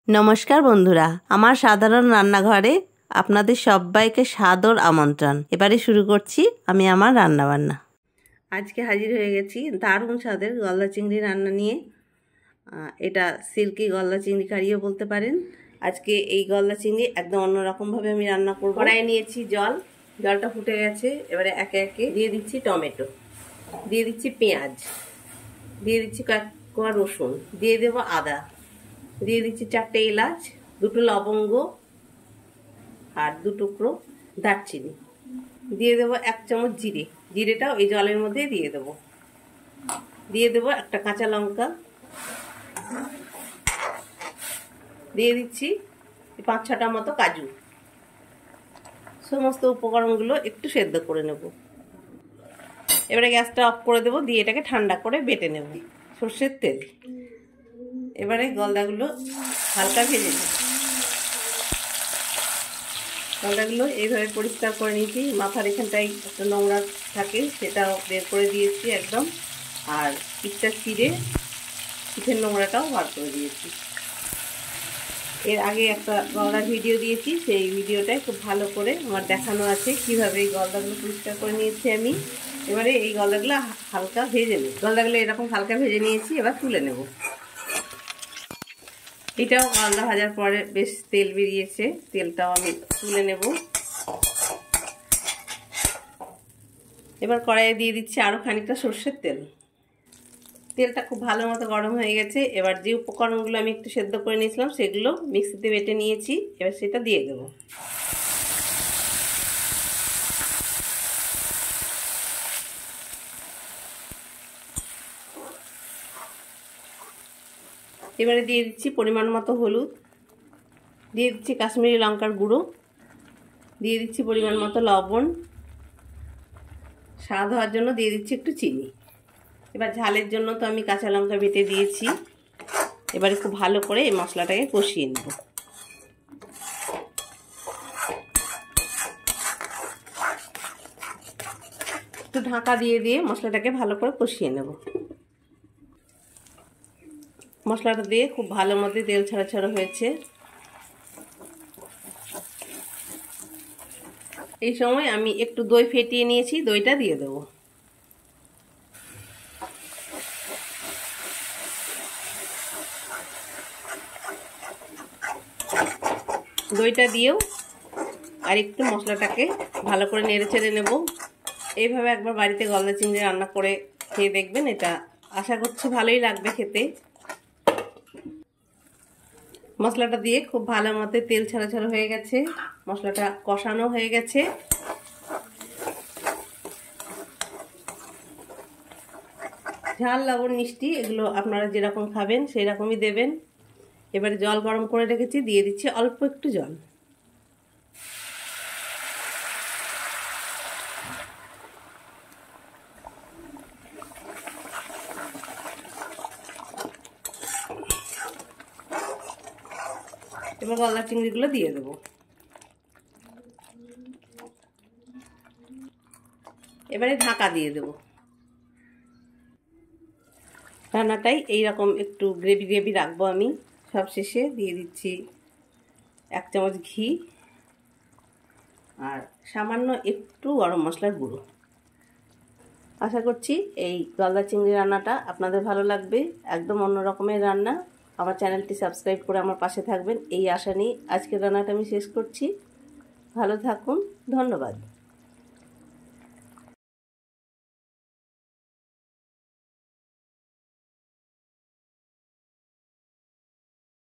নমস্কার বন্ধুরা, আমার সাধারণ রান্নাঘরে আপনাদের সবাইকে সাদর আমন্ত্রণ। এবারে শুরু করছি আমি আমার রান্নাবান্না। আজকে হাজির হয়ে গেছি দারুণ স্বাদের গলদা চিংড়ি রান্না নিয়ে। এটা সিল্কি গলদা চিংড়ি কারিও বলতে পারেন। আজকে এই গলদা চিংড়ি একদম অন্যরকমভাবে আমি রান্না করব। কড়াইয়ে নিয়েছি জল, জলটা ফুটে গেছে। এবারে একে একে দিয়ে দিচ্ছি টমেটো, দিয়ে দিচ্ছি পেঁয়াজ, দিয়ে দিচ্ছি কয়েক রসুন, দিয়ে দেবো আদা, দিয়ে দিচ্ছি 4টে এলাচ, 2টো লবঙ্গ আর 2 টুকরো দারচিনি, দিয়ে দেবো 1 চামচ জিরে, জিরেটাও এই জলের মধ্যে দিয়ে দেবো, দিয়ে দেবো একটা কাঁচা লঙ্কা, দিয়ে দিচ্ছি 5-6টা মতো কাজু। সমস্ত উপকরণগুলো একটু সেদ্ধ করে নেব। এবারে গ্যাসটা অফ করে দেবো, দিয়ে এটাকে ঠান্ডা করে বেটে নেব সর্ষের তেল। এবারে গলদাগুলো হালকা ভেজে নেব। গলদাগুলো এইভাবে পরিষ্কার করে নিয়েছি। মাথার এখানটায় একটা নোংরা থাকে, সেটাও বের করে দিয়েছি একদম। আর পিঠটা ছিঁড়ে পিঠের নোংরাটাও বার করে দিয়েছি। এর আগে একটা গলদার ভিডিও দিয়েছি, সেই ভিডিওটায় খুব ভালো করে আমার দেখানো আছে কীভাবে এই গলদাগুলো পরিষ্কার করে নিয়েছি আমি। এবারে এই গলদাগুলো হালকা ভেজে নেব। গলদাগুলো এরকম হালকা ভেজে নিয়েছি, এবার তুলে নেব। এটাও গলদা ভাজার পরে বেশ তেল বেরিয়েছে, তেলটাও আমি তুলে নেব। এবার কড়াইয়ে দিয়ে দিচ্ছি আরও খানিকটা সর্ষের তেল। তেলটা খুব ভালো মতো গরম হয়ে গেছে। এবার যে উপকরণগুলো আমি একটু সেদ্ধ করে নিয়েছিলাম সেগুলো মিক্সিতে বেটে নিয়েছি, এবার সেটা দিয়ে দেবো। এবারে দিয়ে দিচ্ছি পরিমাণ মতো হলুদ, দিয়ে দিচ্ছি কাশ্মীরি লঙ্কার গুঁড়ো, দিয়ে দিচ্ছি পরিমাণ মতো লবণ, স্বাদ হওয়ার জন্য দিয়ে দিচ্ছি একটু চিনি। এবার ঝালের জন্য তো আমি কাঁচা লঙ্কা বেটে দিয়েছি। এবারে খুব ভালো করে এই মশলাটাকে কষিয়ে নেব। একটু ঢাকা দিয়ে দিয়ে মশলাটাকে ভালো করে কষিয়ে নেব। মশলাটা দিয়ে খুব ভালো মতো তেল ছাড়া ছাড়া হয়েছে। এই সময় আমি একটু দই ফেটিয়ে নিয়েছি, দইটা দিয়ে দেবো। দইটা দিয়েও আর একটু মশলাটাকে ভালো করে নেড়ে চেড়ে নেব। এইভাবে একবার বাড়িতে গলদা চিংড়ি রান্না করে খেয়ে দেখবেন, এটা আশা করছি ভালোই লাগবে খেতে। মশলাটা দিয়ে খুব ভালো মতো তেল ছাড়া ছাড়া হয়ে গেছে, মশলাটা কষানো হয়ে গেছে। ঝাল, লবণ, মিষ্টি এগুলো আপনারা যেরকম খাবেন সেই রকমই দেবেন। এবারে জল গরম করে রেখেছি, দিয়ে দিচ্ছি অল্প একটু জল। এবার গলদা চিংড়িগুলো দিয়ে দেবো। এবারে ঢাকা দিয়ে দেবো। রান্নাটাই এইরকম একটু গ্রেভি গ্রেভি রাখবো আমি। সব শেষে দিয়ে দিচ্ছি 1 চামচ ঘি আর সামান্য একটু গরম মশলার গুঁড়ো। আশা করছি এই গলদা চিংড়ি রান্নাটা আপনাদের ভালো লাগবে। একদম অন্য রকমের রান্না। আমার চ্যানেলটি সাবস্ক্রাইব করে আমার পাশে থাকবেন এই আশা নিয়ে আজকের রান্নাটা আমি শেষ করছি। ভালো থাকুন, ধন্যবাদ।